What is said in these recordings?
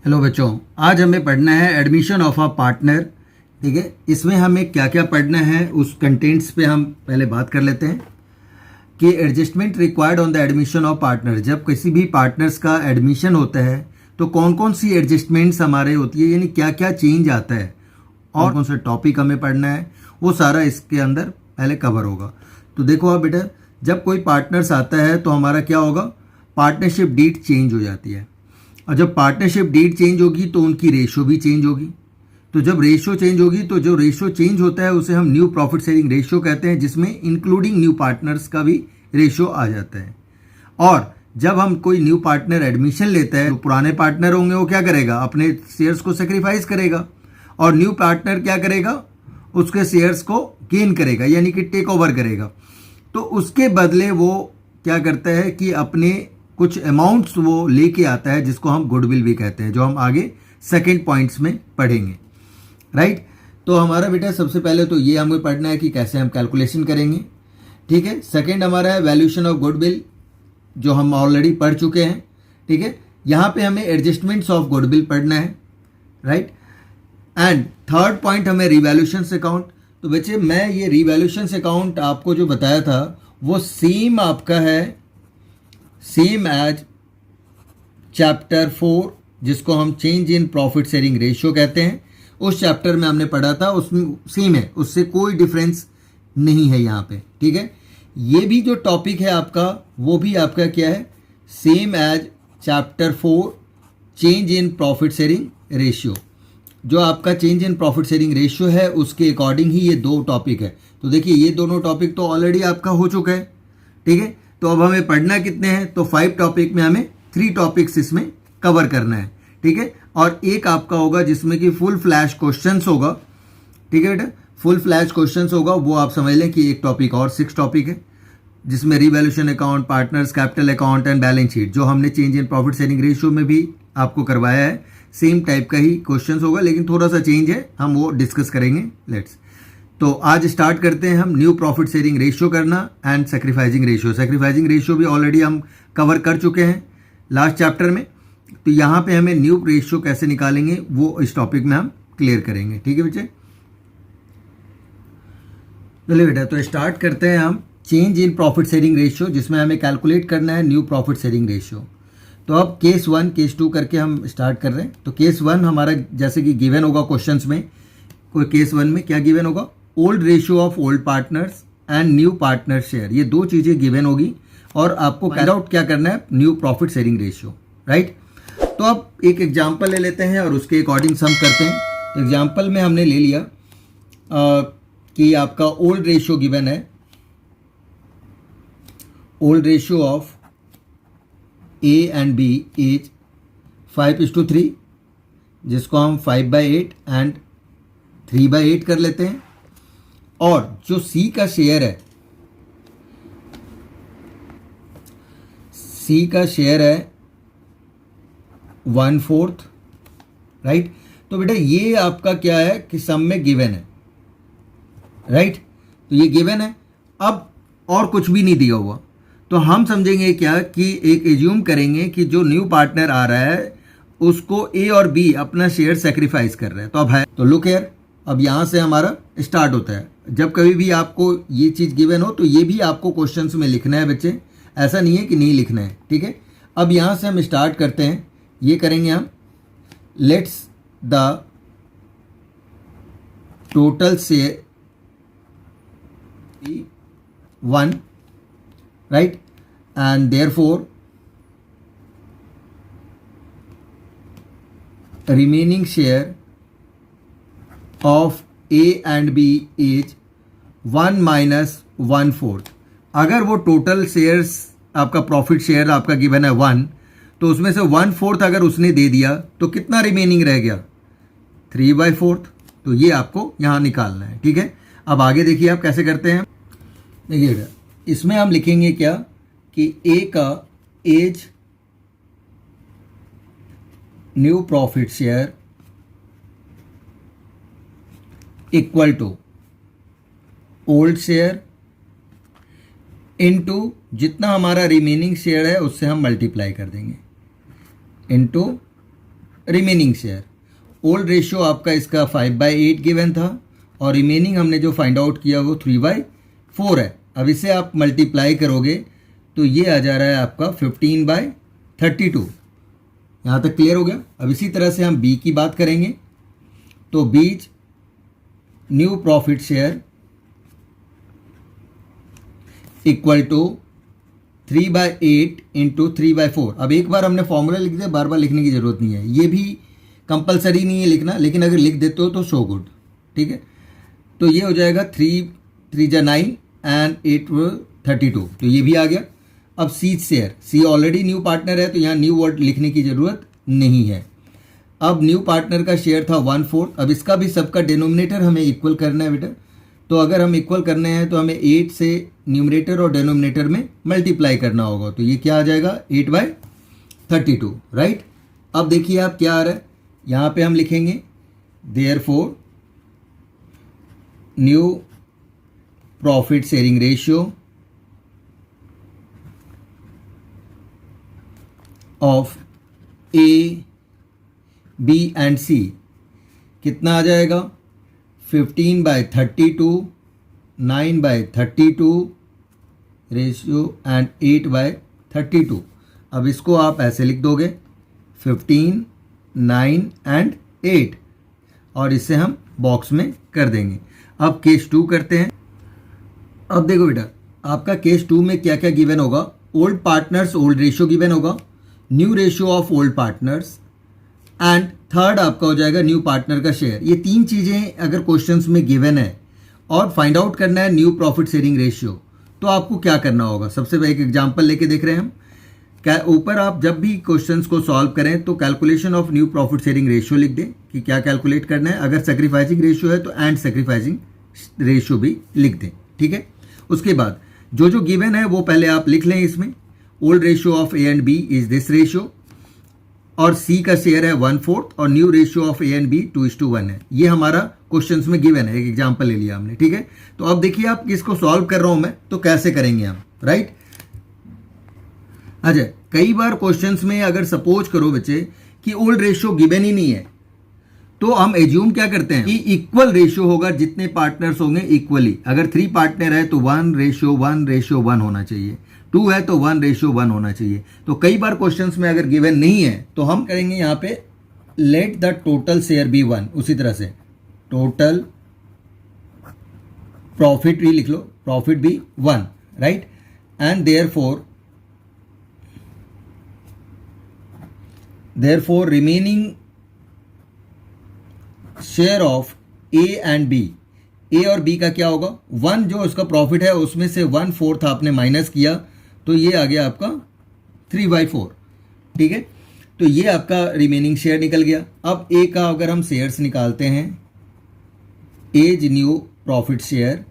Hello बच्चों, आज हमें पढ़ना है एडमिशन ऑफ अ पार्टनर। ठीक है, इसमें हमें क्या क्या पढ़ना है उस कंटेंट्स पे हम पहले बात कर लेते हैं कि adjustment required on the admission of partner. जब किसी भी पार्टनर्स का एडमिशन होता है तो कौन कौन सी एडजस्टमेंट्स हमारे होती है, यानी क्या क्या चेंज आता है और कौन सा टॉपिक हमें पढ़ना है, वो सारा इसके अंदर पहले कवर होगा। तो देखो अब बेटा, जब कोई पार्टनर्स आता है तो हमारा क्या होगा, पार्टनरशिप डीड चेंज हो जाती है। और जब पार्टनरशिप डीड चेंज होगी तो उनकी रेशो भी चेंज होगी। तो जब रेशो चेंज होगी तो जो रेशो चेंज होता है उसे हम न्यू प्रॉफिट शेयरिंग रेशो कहते हैं, जिसमें इंक्लूडिंग न्यू पार्टनर्स का भी रेशो आ जाता है। और जब हम कोई न्यू पार्टनर एडमिशन लेता है तो पुराने पार्टनर होंगे वो क्या करेगा, अपने शेयर्स को सेक्रीफाइस करेगा, और न्यू पार्टनर क्या करेगा, उसके शेयर्स को गेन करेगा, यानी कि टेक ओवर करेगा। तो उसके बदले वो क्या करता है कि अपने कुछ अमाउंट्स वो लेके आता है, जिसको हम गुडविल भी कहते हैं, जो हम आगे सेकंड पॉइंट्स में पढ़ेंगे। राइट, तो हमारा बेटा सबसे पहले तो ये हमें पढ़ना है कि कैसे हम कैलकुलेशन करेंगे। ठीक है, सेकंड हमारा है वैल्यूएशन ऑफ गुडविल, जो हम ऑलरेडी पढ़ चुके हैं। ठीक है, यहाँ पे हमें एडजस्टमेंट्स ऑफ गुडविल पढ़ना है। राइट, एंड थर्ड पॉइंट हमें रिवैल्यूएशन अकाउंट। तो बच्चे, मैं ये रिवैल्यूएशन अकाउंट आपको जो बताया था वो सेम आपका है, सेम एज चैप्टर 4, जिसको हम change in profit sharing ratio कहते हैं। उस चैप्टर में हमने पढ़ा था, उसमें सेम है, उससे कोई डिफरेंस नहीं है यहाँ पे। ठीक है, ये भी जो टॉपिक है आपका वो भी आपका क्या है, same as chapter 4 change in profit sharing ratio. जो आपका change in profit sharing ratio है उसके अकॉर्डिंग ही ये दो टॉपिक है। तो देखिए, ये दोनों टॉपिक तो ऑलरेडी आपका हो चुका है। ठीक है, तो अब हमें पढ़ना कितने हैं, तो 5 टॉपिक में हमें 3 टॉपिक्स इसमें कवर करना है। ठीक है, और एक आपका होगा जिसमें कि फुल फ्लैश क्वेश्चंस होगा। ठीक है बेटा, फुल फ्लैश क्वेश्चंस होगा, वो आप समझ लें कि एक टॉपिक और 6 टॉपिक है, जिसमें revaluation account, partners capital account and balance sheet, जो हमने change in profit sharing ratio में भी आपको करवाया है, सेम टाइप का ही क्वेश्चंस होगा, लेकिन थोड़ा सा चेंज है, हम वो डिस्कस करेंगे। लेट्स, तो आज स्टार्ट करते हैं हम न्यू प्रॉफिट शेयरिंग रेशियो करना and sacrificing ratio. Sacrificing ratio भी ऑलरेडी हम कवर कर चुके हैं लास्ट चैप्टर में। तो यहाँ पे हमें न्यू रेशियो कैसे निकालेंगे वो इस टॉपिक में हम क्लियर करेंगे। ठीक है बच्चे, चलिए बेटा, तो स्टार्ट करते हैं हम change in profit sharing ratio, जिसमें हमें कैलकुलेट करना है न्यू प्रॉफिट शेयरिंग रेशियो। तो अब केस 1 केस 2 करके हम स्टार्ट कर रहे हैं। तो केस 1 हमारा जैसे कि गिवन होगा क्वेश्चंस में, कोई केस 1 में क्या गिवन होगा, old ratio of old partners and new partner share, ये दो चीज़ें गिवन होगी और आपको फाइंड आउट क्या करना है, new profit sharing ratio. Right, तो अब एक एग्जांपल ले लेते हैं और उसके अकॉर्डिंग सम करते हैं। तो एग्जांपल में हमने ले लिया कि आपका ओल्ड रेशियो गिवन है, old ratio of A and B is 5:3, जिसको हम 5/8 एंड 3/8 कर लेते हैं। और जो सी का शेयर है, सी का शेयर है 1/4। राइट, तो बेटा ये आपका क्या है कि सम में गिवन है। राइट, तो ये गिवन है, अब और कुछ भी नहीं दिया हुआ। तो हम समझेंगे क्या कि एक एज्यूम करेंगे कि जो न्यू पार्टनर आ रहा है उसको ए और बी अपना शेयर सेक्रीफाइस कर रहे हैं। तो अब है, तो लुक हियर, अब यहाँ से हमारा स्टार्ट होता है। जब कभी भी आपको ये चीज़ गिवन हो तो ये भी आपको क्वेश्चंस में लिखना है बच्चे, ऐसा नहीं है कि नहीं लिखना है। ठीक है, अब यहाँ से हम स्टार्ट करते हैं, ये करेंगे हम, let's the total share 1, right, and therefore remaining share of A and B is 1 - 1/4। अगर वो टोटल शेयर्स आपका प्रॉफिट शेयर आपका गिवन है 1, तो उसमें से 1/4 अगर उसने दे दिया तो कितना रिमेनिंग रह गया, 3/4। तो ये आपको यहाँ निकालना है। ठीक है, अब आगे देखिए आप कैसे करते हैं। देखिएगा, इसमें हम लिखेंगे क्या कि ए का as new profit share equal to old share into जितना हमारा रिमेनिंग शेयर है उससे हम मल्टीप्लाई कर देंगे, into remaining share. Old ratio आपका इसका 5/8 गिवन था और रिमेनिंग हमने जो फाइंड आउट किया वो 3/4 है। अब इसे आप मल्टीप्लाई करोगे तो ये आ जा रहा है आपका 15/32। यहाँ तक क्लियर हो गया। अब इसी तरह से हम बी की बात करेंगे तो बीच new profit share equal to 3/8 into 3/4। अब एक बार हमने फॉर्मूला लिख दिया, बार बार लिखने की ज़रूरत नहीं है, ये भी कंपलसरी नहीं है लिखना, लेकिन अगर लिख देते हो तो सो गुड। ठीक है, तो ये हो जाएगा 3×9 एंड 8×32, तो ये भी आ गया। अब सी शेयर, सी ऑलरेडी न्यू पार्टनर है तो यहाँ न्यू वर्ड लिखने की ज़रूरत नहीं है। अब न्यू पार्टनर का शेयर था 1/4। अब इसका भी सबका डिनोमिनेटर हमें इक्वल करना है बेटा, तो अगर हम इक्वल करने हैं तो हमें 8 से न्यूमरेटर और डिनोमिनेटर में मल्टीप्लाई करना होगा, तो ये क्या आ जाएगा 8/32, राइट। अब देखिए आप क्या आ रहा है, यहाँ पे हम लिखेंगे therefore new profit sharing ratio of A, B and C कितना आ जाएगा 15/32, 9/32 रेशियो एंड 8/32। अब इसको आप ऐसे लिख दोगे 15, 9 एंड 8 और इसे हम बॉक्स में कर देंगे। अब केस 2 करते हैं। अब देखो बेटा, आपका केस 2 में क्या क्या गिवन होगा, old partners old ratio given होगा, new ratio of old partners and third आपका हो जाएगा न्यू पार्टनर का शेयर। ये तीन चीज़ें अगर क्वेश्चंस में गिवन है और फाइंड आउट करना है न्यू प्रॉफिट शेयरिंग रेशियो, तो आपको क्या करना होगा। सबसे पहले एक एग्जांपल लेके देख रहे हैं हम। क्या ऊपर आप जब भी क्वेश्चंस को सॉल्व करें तो calculation of new profit sharing ratio लिख दें कि क्या कैलकुलेट करना है। अगर सेक्रीफाइसिंग रेशियो है तो एंड सेक्रीफाइसिंग रेशियो भी लिख दें, ठीक है। उसके बाद जो जो गिवन है वो पहले आप लिख लें इसमें। Old ratio of A and B is this ratio और सी का शेयर है 1/4 और new ratio of A and B 2:1 है। ये हमारा क्वेश्चंस में गिवन है, एक एग्जांपल ले लिया हमने, ठीक है। तो अब देखिए आप किसको सॉल्व कर रहा हूं मैं, तो कैसे करेंगे हम, राइट। अच्छा, कई बार क्वेश्चंस में अगर सपोज करो बच्चे कि ओल्ड रेशियो गिवन ही नहीं है तो हम एज्यूम क्या करते हैं कि इक्वल रेशियो होगा, जितने पार्टनर्स होंगे इक्वली। अगर 3 पार्टनर है तो 1:1:1 होना चाहिए, 2 है तो 1:1 होना चाहिए। तो कई बार क्वेश्चंस में अगर गिवन नहीं है तो हम करेंगे यहाँ पे let the total share be 1। उसी तरह से टोटल प्रॉफिट भी लिख लो, प्रॉफिट भी 1, right. And therefore remaining share of A and B, A और बी का क्या होगा 1, जो उसका प्रॉफिट है उसमें से 1/4 आपने माइनस किया तो ये आ गया आपका 3/4, ठीक है। तो ये आपका रिमेनिंग शेयर निकल गया। अब ए का अगर हम शेयर्स निकालते हैं, as new profit share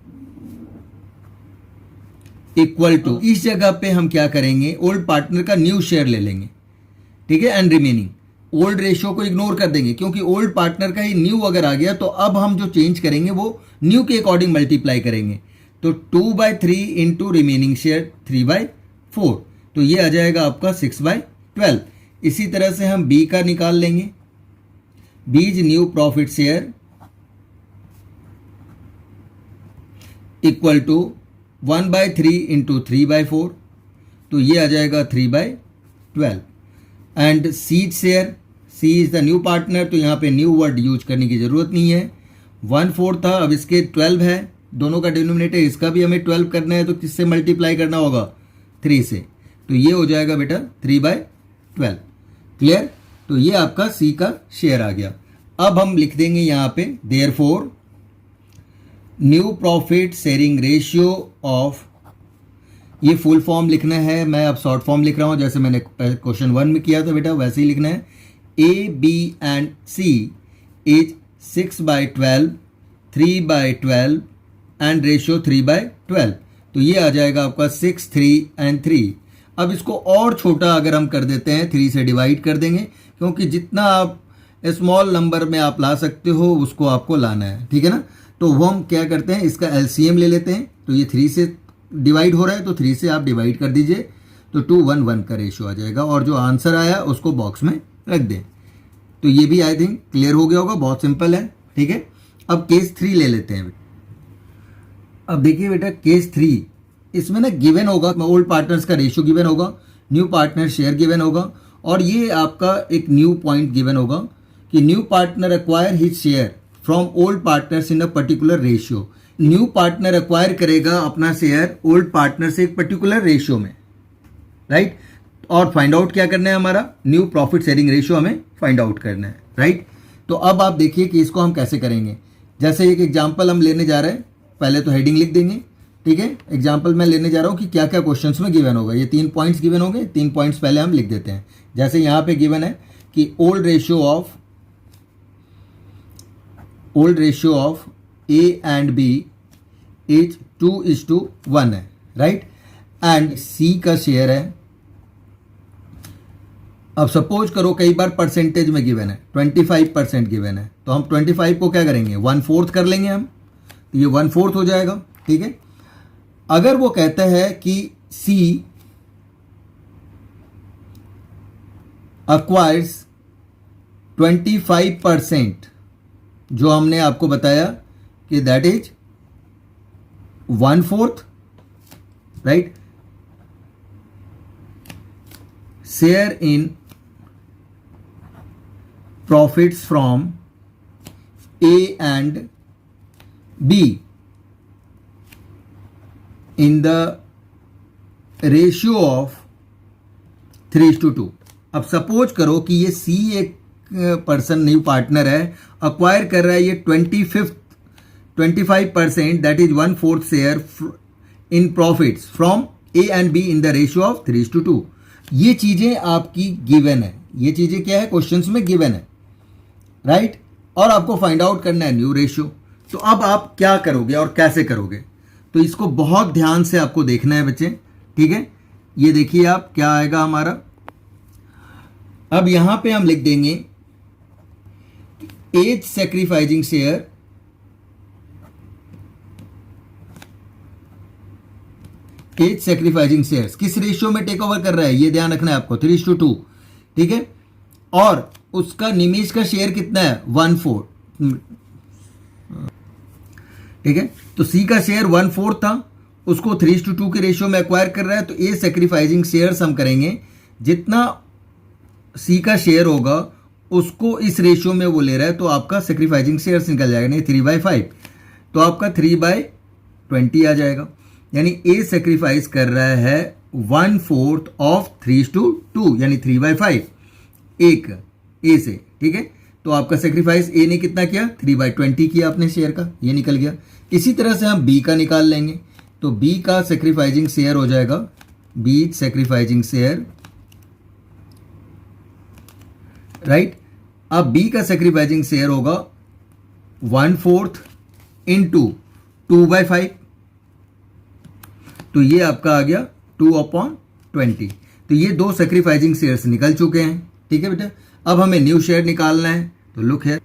equal to, इस जगह पे हम क्या करेंगे ओल्ड पार्टनर का न्यू शेयर ले लेंगे, ठीक है। एंड रिमेनिंग ओल्ड रेशियो को इग्नोर कर देंगे क्योंकि ओल्ड पार्टनर का ही न्यू अगर आ गया तो अब हम जो चेंज करेंगे वो न्यू के अकॉर्डिंग मल्टीप्लाई करेंगे। तो 2/3 इंटू रिमेनिंग शेयर 3/4, तो ये आ जाएगा आपका 6/12। इसी तरह से हम बी का निकाल लेंगे, B's new profit share equal to 1/3 into 3/4, तो ये आ जाएगा 3/12। And C's share, C is the new partner, तो यहाँ पे न्यू वर्ड यूज करने की जरूरत नहीं है। 1/4 था, अब इसके 12 है, दोनों का डिनोमिनेटर इसका भी हमें 12 करना है तो किससे मल्टीप्लाई करना होगा 3 से, तो ये हो जाएगा बेटा 3/12, क्लियर। तो ये आपका सी का शेयर आ गया। अब हम लिख देंगे यहाँ पे therefore new profit sharing ratio of, ये फुल फॉर्म लिखना है, मैं अब शॉर्ट फॉर्म लिख रहा हूँ जैसे मैंने क्वेश्चन 1 में किया था बेटा, वैसे ही लिखना है। A, B and C is 6/12, 3/12 and ratio 3/12, तो ये आ जाएगा आपका 6, 3 एंड 3। अब इसको और छोटा अगर हम कर देते हैं 3 से डिवाइड कर देंगे, क्योंकि जितना आप स्मॉल नंबर में आप ला सकते हो उसको आपको लाना है, ठीक है ना। तो वो हम क्या करते हैं, इसका एलसीएम ले लेते हैं, तो ये 3 से डिवाइड हो रहा है तो 3 से आप डिवाइड कर दीजिए, तो 2:1:1 का रेशियो आ जाएगा और जो आंसर आया उसको बॉक्स में रख दें। तो ये भी आई थिंक क्लियर हो गया होगा, बहुत सिंपल है, ठीक है। अब केस 3 ले लेते हैं। अब देखिए बेटा केस 3, इसमें ना गिवन होगा, ओल्ड पार्टनर्स का रेशियो गिवन होगा, न्यू पार्टनर शेयर गिवन होगा, और ये आपका एक न्यू पॉइंट गिवन होगा कि new partner acquire his share from old partners in a particular ratio. New partner acquire करेगा अपना शेयर ओल्ड पार्टनर से एक पर्टिकुलर रेशियो में, राइट। और फाइंड आउट क्या करना है, हमारा न्यू प्रॉफिट शेयरिंग रेशियो हमें फाइंड आउट करना है, राइट। तो अब आप देखिए कि इसको हम कैसे करेंगे। जैसे एक एग्जाम्पल हम लेने जा रहे हैं, पहले तो हेडिंग लिख देंगे, ठीक है। एग्जाम्पल मैं लेने जा रहा हूँ कि क्या क्या क्वेश्चंस में गिवन होगा। ये 3 पॉइंट्स गिवन होंगे, 3 पॉइंट्स पहले हम लिख देते हैं। जैसे यहाँ पे गिवन है कि old ratio of A and B is 2:1 है, राइट। एंड सी का शेयर है, अब सपोज करो कई बार परसेंटेज में गिवन है, 25% गिवन है, तो हम 25 को क्या करेंगे, 1/4 कर लेंगे हम, तो ये 1/4 हो जाएगा, ठीक है। अगर वो कहता है कि सी अक्वायर्स 25%, जो हमने आपको बताया कि that is 1/4, right, share in profits from A and be in the ratio of 3:2। अब सपोज करो कि ये सी एक पर्सन न्यू पार्टनर है, अक्वायर कर रहा है ये 25%, that is 1/4 share in profits from A and be in the ratio of 3:2। ये चीजें आपकी गिवन है, ये चीजें क्या है, क्वेश्चंस में गिवन है, राइट। और आपको फाइंड आउट करना है न्यू रेशियो। तो अब आप क्या करोगे और कैसे करोगे, तो इसको बहुत ध्यान से आपको देखना है बच्चे, ठीक है। ये देखिए आप क्या आएगा हमारा। अब यहां पे हम लिख देंगे as sacrificing share, as sacrificing shares किस रेशियो में टेक ओवर कर रहा है, ये ध्यान रखना है आपको, 3:2, ठीक है। और उसका निमेश का शेयर कितना है, 1/4, ठीक है। तो सी का शेयर 1/4 था, उसको 3:2 के रेशियो में एक्वायर कर रहा है, तो ए सैक्रिफाइसिंग शेयर्स हम करेंगे, जितना सी का शेयर होगा उसको इस रेशियो में वो ले रहा है, तो आपका सैक्रिफाइसिंग शेयर्स निकल जाएगा, नहीं 3/5, तो आपका 3/20 आ जाएगा। यानी ए सैक्रिफाइस कर रहा है 1/4 ऑफ 3:2, यानी 3/5 एक ए से, ठीक है। तो आपका सेक्रीफाइस ए ने कितना किया, 3/20 किया अपने शेयर का, ये निकल गया। इसी तरह से हम बी का निकाल लेंगे, तो बी का सेक्रीफाइसिंग शेयर हो जाएगा, बी सेक्रीफाइसिंग शेयर, राइट। अब बी का सेक्रीफाइसिंग शेयर होगा 1/4 इंटू 2/5, तो ये आपका आ गया 2/20। तो ये 2 सेक्रीफाइसिंग शेयर्स निकल चुके हैं, ठीक है बेटा। अब हमें न्यू शेयर निकालना है, तो लुक है,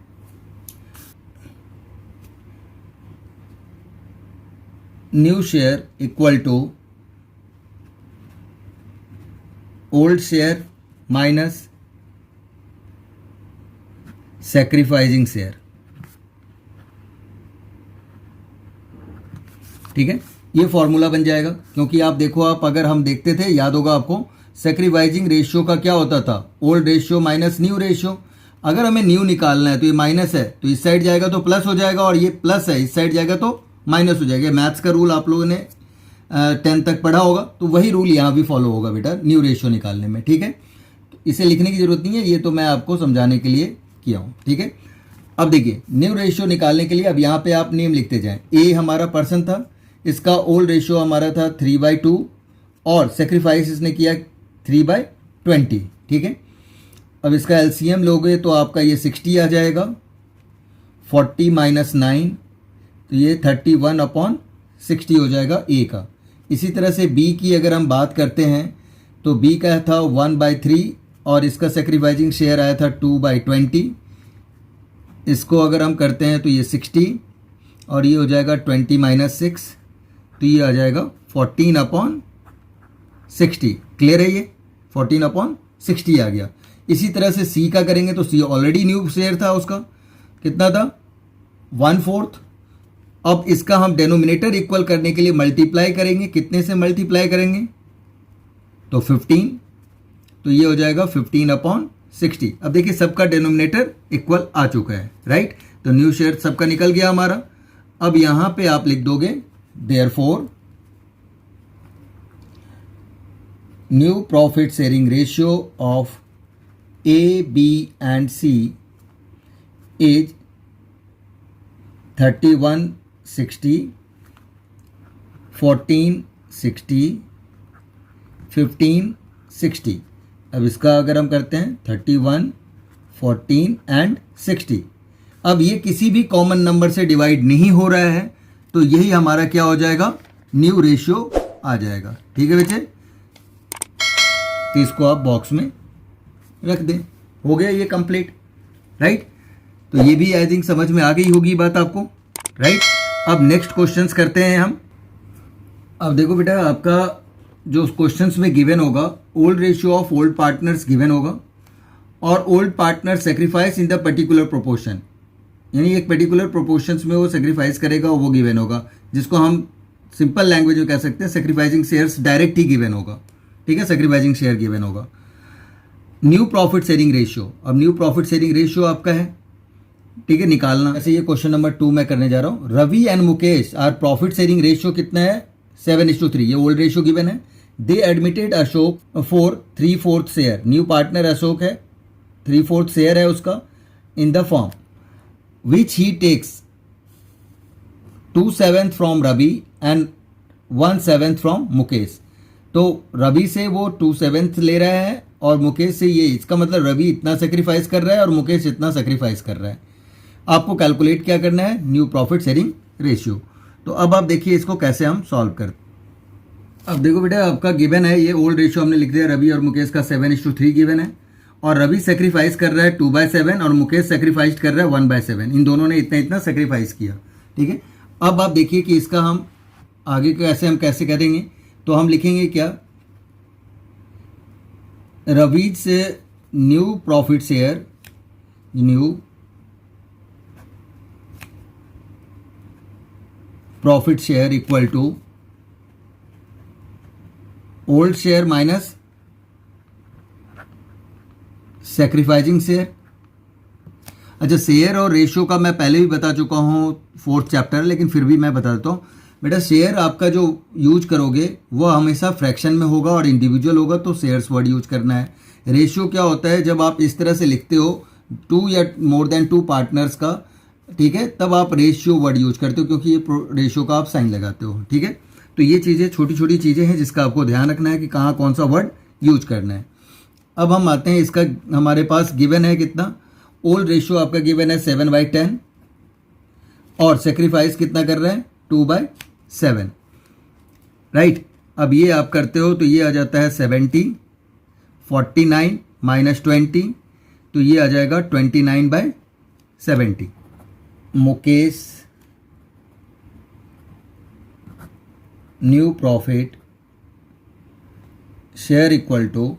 new share equal to old share minus sacrificing share, ठीक है। ये फॉर्मूला बन जाएगा, क्योंकि आप देखो, आप अगर हम देखते थे, याद होगा आपको, सैक्रिफाइसिंग रेशियो का क्या होता था, old ratio minus new ratio. अगर हमें न्यू निकालना है तो ये माइनस है, तो इस साइड जाएगा तो प्लस हो जाएगा, और ये प्लस है, इस साइड जाएगा तो माइनस हो जाएगा। मैथ्स का रूल आप लोगों ने 10 तक पढ़ा होगा, तो वही रूल यहाँ भी फॉलो होगा बेटा न्यू रेशियो निकालने में, ठीक है। तो इसे लिखने की जरूरत नहीं है, ये तो मैं आपको समझाने के लिए किया हूँ, ठीक है। अब देखिए न्यू रेशियो निकालने के लिए अब यहाँ पे आप नेम लिखते जाएं। ए हमारा पर्सन था, इसका ओल्ड रेशियो हमारा था 3/2, और सेक्रीफाइस इसने किया 3/20, ठीक है। अब इसका एलसीएम लोगे तो आपका ये 60 आ जाएगा, 40 माइनस 9, तो ये 31/60 हो जाएगा ए का। इसी तरह से बी की अगर हम बात करते हैं, तो बी का था 1/3, और इसका सेक्रीफाइसिंग शेयर आया था 2/20। इसको अगर हम करते हैं तो ये 60, और ये हो जाएगा 20 माइनस 6, तो ये आ जाएगा 14/60। क्लियर है, ये 14/60 आ गया। इसी तरह से सी का करेंगे तो सी ऑलरेडी न्यू शेयर था, उसका कितना था 1/4। अब इसका हम डेनोमिनेटर इक्वल करने के लिए मल्टीप्लाई करेंगे, कितने से मल्टीप्लाई करेंगे तो 15, तो ये हो जाएगा 15/60। अब देखिए सबका डेनोमिनेटर इक्वल आ चुका है, राइट। तो न्यू शेयर सबका निकल गया हमारा। अब यहां पे आप लिख दोगे therefore new profit sharing ratio of A, B and C is 3160, 1460, 1560। अब इसका अगर हम करते हैं 31, 14 एंड 60। अब ये किसी भी कॉमन नंबर से डिवाइड नहीं हो रहा है, तो यही हमारा क्या हो जाएगा, न्यू रेशियो आ जाएगा। ठीक है बच्चे, तो इसको आप बॉक्स में रख दें, हो गया ये कंप्लीट, राइट। तो ये भी आई थिंक समझ में आ गई होगी बात आपको, राइट। अब नेक्स्ट क्वेश्चंस करते हैं हम। अब देखो बेटा, आपका जो क्वेश्चंस में गिवन होगा, old ratio of old partners given होगा और old partner sacrifice in the particular proportion, यानी एक पर्टिकुलर प्रोपोर्शंस में वो सेक्रीफाइस करेगा, वो गिवन होगा, जिसको हम सिंपल लैंग्वेज में कह सकते हैं सेक्रीफाइसिंग शेयर्स डायरेक्ट ही गिवन होगा। ठीक है, सेक्रीफाइसिंग शेयर गिवन होगा। न्यू प्रॉफिट शेयरिंग रेशियो, अब न्यू प्रॉफिट शेयरिंग रेशियो आपका है, ठीक है, निकालना। ऐसे ये क्वेश्चन नंबर 2 मैं करने जा रहा हूँ। Ravi and Mukesh are profit sharing ratio कितना है 7:3, ये ओल्ड रेशियो गिवन है। They admitted Ashok for 3/4 share, new partner Ashok है, 3/4 शेयर है उसका in the form which he takes 2/7 from Ravi and 1/7 from Mukesh. तो रवि से वो 2/7 ले रहा है और मुकेश से ये, इसका मतलब रवि इतना सेक्रीफाइस कर रहा है और मुकेश इतना सेक्रीफाइस कर रहा है। आपको कैलकुलेट क्या करना है, न्यू प्रॉफिट शेयरिंग रेशियो। तो अब आप देखिए इसको कैसे हम सॉल्व करते। अब देखो बेटा, आपका गिवन है ये ओल्ड रेशियो हमने लिख दिया, रवि और मुकेश का 7:3 गिवन है और रवि सेक्रीफाइस कर रहा है 2/7 और मुकेश सेक्रीफाइस कर रहा है 1/7। इन दोनों ने इतना इतना सेक्रीफाइस किया। ठीक है, अब आप देखिए कि इसका हम आगे कैसे करेंगे। तो हम लिखेंगे क्या, रवि से new profit share, new profit share equal to old share minus sacrificing share. अच्छा, शेयर और रेशियो का मैं पहले भी बता चुका हूँ 4th चैप्टर, लेकिन फिर भी मैं बता देता हूँ बेटा। शेयर आपका जो यूज करोगे वो हमेशा फ्रैक्शन में होगा और इंडिविजुअल होगा, तो शेयर्स वर्ड यूज करना है। रेशियो क्या होता है, जब आप इस तरह से लिखते हो 2 या मोर देन 2 पार्टनर्स का, ठीक है, तब आप रेशियो वर्ड यूज करते हो, क्योंकि ये रेशियो का आप साइन लगाते हो। ठीक है, तो ये चीज़ें छोटी छोटी चीज़ें हैं जिसका आपको ध्यान रखना है कि कहाँ कौन सा वर्ड यूज करना है। अब हम आते हैं, इसका हमारे पास गिवन है कितना, ओल्ड रेशियो आपका गिवन है 7/10 और सेक्रीफाइस कितना कर रहे हैं 2/7, राइट। अब ये आप करते हो तो ये आ जाता है 70, 49 माइनस 20, तो ये आ जाएगा 29/70। Mukesh new profit share equal to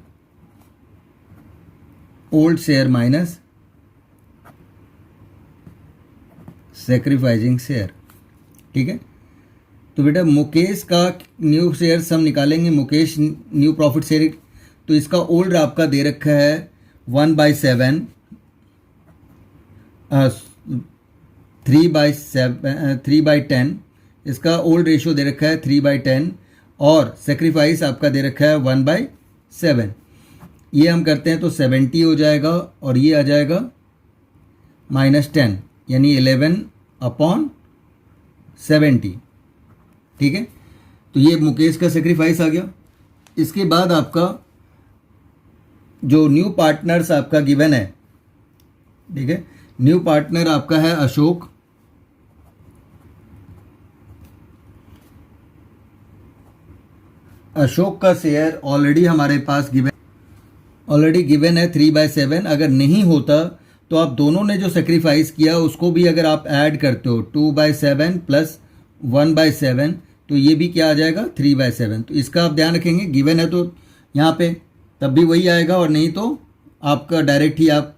old share minus sacrificing share. ठीक है, तो बेटा मुकेश का न्यू शेयर हम निकालेंगे, मुकेश न्यू प्रॉफिट शेयर, तो इसका ओल्ड आपका दे रखा है 1/7, 3/10, इसका ओल्ड रेशियो दे रखा है 3/10 और सेक्रीफाइस आपका दे रखा है 1/7। ये हम करते हैं तो 70 हो जाएगा और ये आ जाएगा -10, यानी 11/70। ठीक है, तो ये मुकेश का सेक्रीफाइस आ गया। इसके बाद आपका जो न्यू पार्टनर्स आपका गिवन है, ठीक है, न्यू पार्टनर आपका है अशोक, अशोक का शेयर ऑलरेडी हमारे पास गिवन है 3/7। अगर नहीं होता तो आप दोनों ने जो सेक्रीफाइस किया उसको भी अगर आप ऐड करते हो 2/7 प्लस 1/7, तो ये भी क्या आ जाएगा 3/7। तो इसका आप ध्यान रखेंगे, गिवन है तो यहाँ पे तब भी वही आएगा और नहीं तो आपका डायरेक्ट ही आप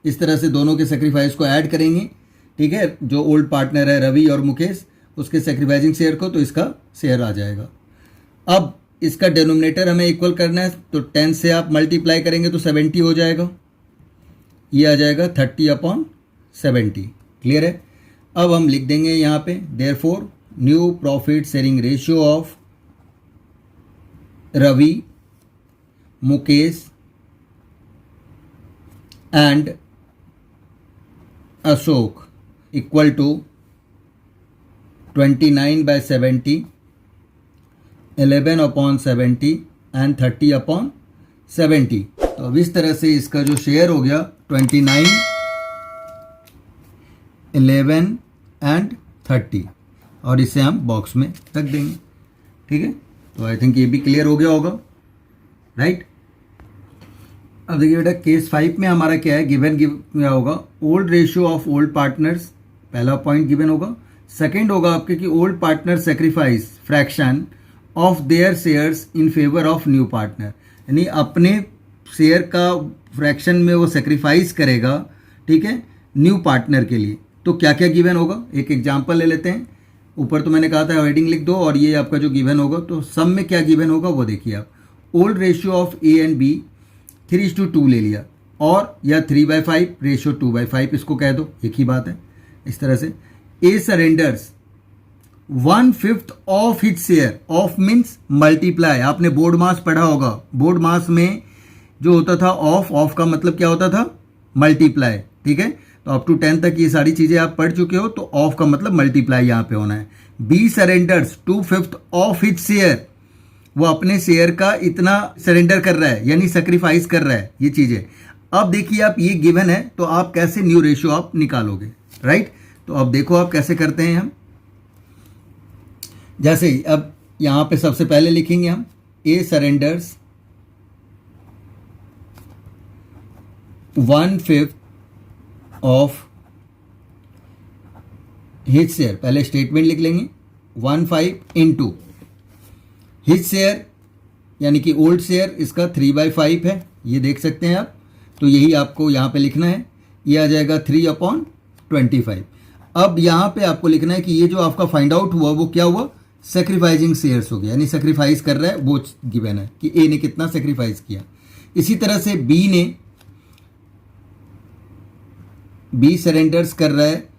इस तरह से दोनों के सेक्रीफाइस को ऐड करेंगे, ठीक है, जो ओल्ड पार्टनर है रवि और मुकेश, उसके सेक्रीफाइसिंग शेयर को, तो इसका शेयर आ जाएगा। अब इसका डिनोमिनेटर हमें इक्वल करना है, तो 10 से आप मल्टीप्लाई करेंगे तो 70 हो जाएगा, ये आ जाएगा 30/70। क्लियर है। अब हम लिख देंगे यहाँ पे therefore new profit sharing ratio of Ravi, Mukesh and Ashok equal to 29/70, 11/70 and 30/70। तो अब इस तरह से इसका जो शेयर हो गया 29, 11 एंड 30, और इसे हम बॉक्स में रख देंगे। ठीक है, तो आई थिंक ये भी क्लियर हो गया होगा, राइट। अब देखिए बेटा केस 5 में हमारा क्या है, गिवन क्या होगा, old ratio of old partners, पहला पॉइंट गिवन होगा। सेकंड होगा आपके कि old partner sacrifice fraction of their shares in favour of new partner, यानी अपने शेयर का फ्रैक्शन में वो सेक्रीफाइस करेगा, ठीक है, न्यू पार्टनर के लिए। तो क्या क्या गिवन होगा, एक एग्जांपल ले लेते हैं। ऊपर तो मैंने कहा था हेडिंग लिख दो, और ये आपका जो गिवन होगा, तो सम में क्या गिवन होगा वो देखिए आप। Old ratio of A and B 3:2 ले लिया, और या 3/5 रेशियो 2/5 इसको कह दो, एक ही बात है। इस तरह से A surrenders 1/5 of his share, of means multiply, आपने बोर्ड मास पढ़ा होगा, बोर्ड मास में जो होता था ऑफ का मतलब क्या होता था, मल्टीप्लाई। ठीक है, तो अप टू 10 तक ये सारी चीजें आप पढ़ चुके हो, तो ऑफ का मतलब मल्टीप्लाई यहां पे होना है। B surrenders 2/5 of his share, वो अपने शेयर का इतना सरेंडर कर रहा है, यानी सेक्रीफाइस कर रहा है ये चीजें। अब देखिए आप, ये गिवन है, तो आप कैसे न्यू रेशियो आप निकालोगे, राइट। तो अब देखो आप कैसे करते हैं हम, जैसे ही अब यहां पे सबसे पहले लिखेंगे हम ए सरेंडर्स 1/5 ऑफ हिज शेयर, पहले स्टेटमेंट लिख लेंगे 1/5 इंटू हिज शेयर, यानी कि ओल्ड शेयर इसका 3/5 है, ये देख सकते हैं आप, तो यही आपको यहाँ पे लिखना है, ये आ जाएगा 3/25। अब यहाँ पे आपको लिखना है कि ये जो आपका फाइंड आउट हुआ वो क्या हुआ, सेक्रीफाइसिंग शेयर्स हो गया, यानी सेक्रीफाइस कर रहा है, वो गिवन है कि ए ने कितना सेक्रीफाइस किया। इसी तरह से बी सरेंडर्स कर रहा है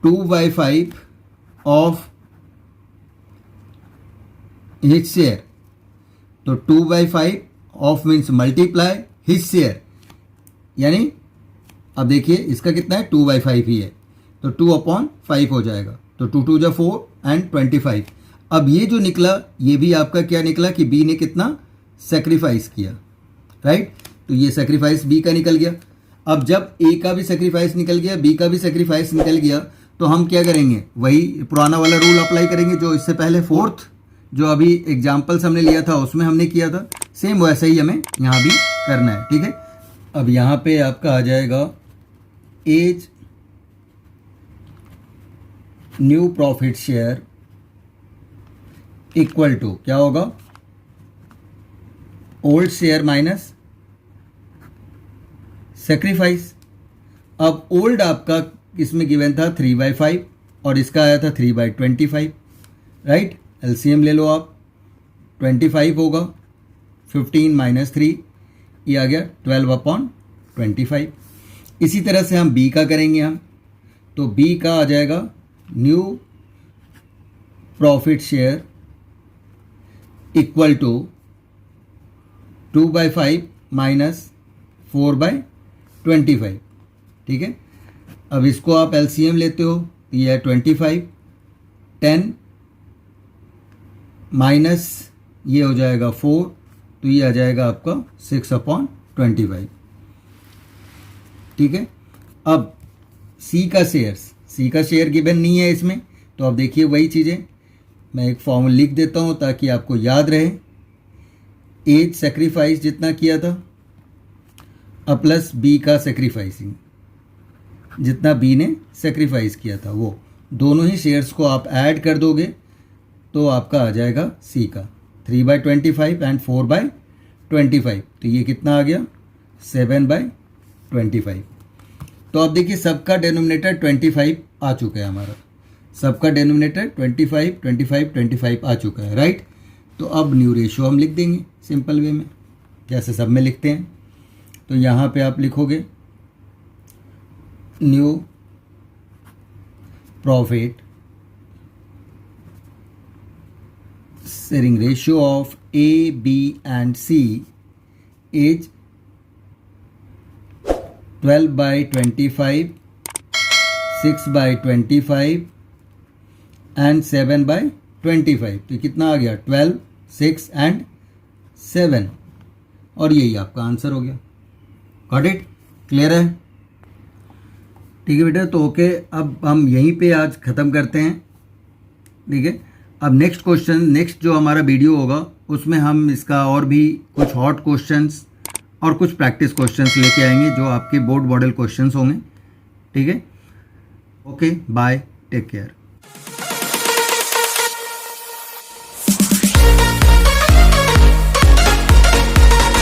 2/5 ऑफ हिज शेयर, तो 2/5 of means multiply his share, यानी अब देखिए इसका कितना है 2/5 ही है, तो 2/5 हो जाएगा, तो 2 × 4 एंड 25। अब ये जो निकला, ये भी आपका क्या निकला कि बी ने कितना सेक्रीफाइस किया, राइट। तो ये सेक्रीफाइस बी का निकल गया। अब जब ए का भी सेक्रीफाइस निकल गया, बी का भी सेक्रीफाइस निकल गया, तो हम क्या करेंगे, वही पुराना वाला रूल अप्लाई करेंगे जो इससे पहले फोर्थ जो अभी एग्जाम्पल्स हमने लिया था उसमें हमने किया था, सेम वैसे ही हमें यहाँ भी करना है। ठीक है, अब यहाँ पे आपका आ जाएगा as new profit share equal to क्या होगा, ओल्ड शेयर माइनस सेक्रीफाइस। अब ओल्ड आपका इसमें गिवन था 3/5 और इसका आया था 3/25, राइट। एलसीएम ले लो आप, 25 होगा, 15 - 3, ये आ गया 12/25। इसी तरह से हम बी का करेंगे हम, तो बी का आ जाएगा new profit share equal to 2/5 minus 4/25। ठीक है, अब इसको आप एलसीएम लेते हो, ये है 25, 10 माइनस ये हो जाएगा 4, तो ये आ जाएगा आपका 6/25। ठीक है, अब सी का शेयर गिवन नहीं है इसमें, तो अब देखिए वही चीज़ें मैं एक फॉर्मूला लिख देता हूँ ताकि आपको याद रहे। एज सेक्रीफाइस जितना किया था प्लस बी का सेक्रीफाइसिंग जितना बी ने सेक्रीफाइस किया था, वो दोनों ही शेयर्स को आप ऐड कर दोगे तो आपका आ जाएगा सी का 3/25 एंड 4/25, तो ये कितना आ गया 7/25। तो अब देखिए सबका डेनोमिनेटर 25 आ चुका है हमारा, सबका डेनोमिनेटर 25 25 25 आ चुका है, राइट। तो अब न्यू रेशियो हम लिख देंगे सिंपल वे में, जैसे सब में लिखते हैं। तो यहाँ पे आप लिखोगे new profit sharing ratio of A, B and C is 12/25, 6/25 and 7/25। तो कितना आ गया 12, 6 and 7, और यही आपका आंसर हो गया। Got it? क्लियर है? ठीक है बेटा, तो ओके, अब हम यहीं पे आज ख़त्म करते हैं। ठीक है, अब नेक्स्ट क्वेश्चन, नेक्स्ट जो हमारा वीडियो होगा उसमें हम इसका और भी कुछ हॉट क्वेश्चंस और कुछ प्रैक्टिस क्वेश्चंस लेके आएंगे जो आपके बोर्ड मॉडल क्वेश्चंस होंगे। ठीक है, ओके, बाय, टेक केयर।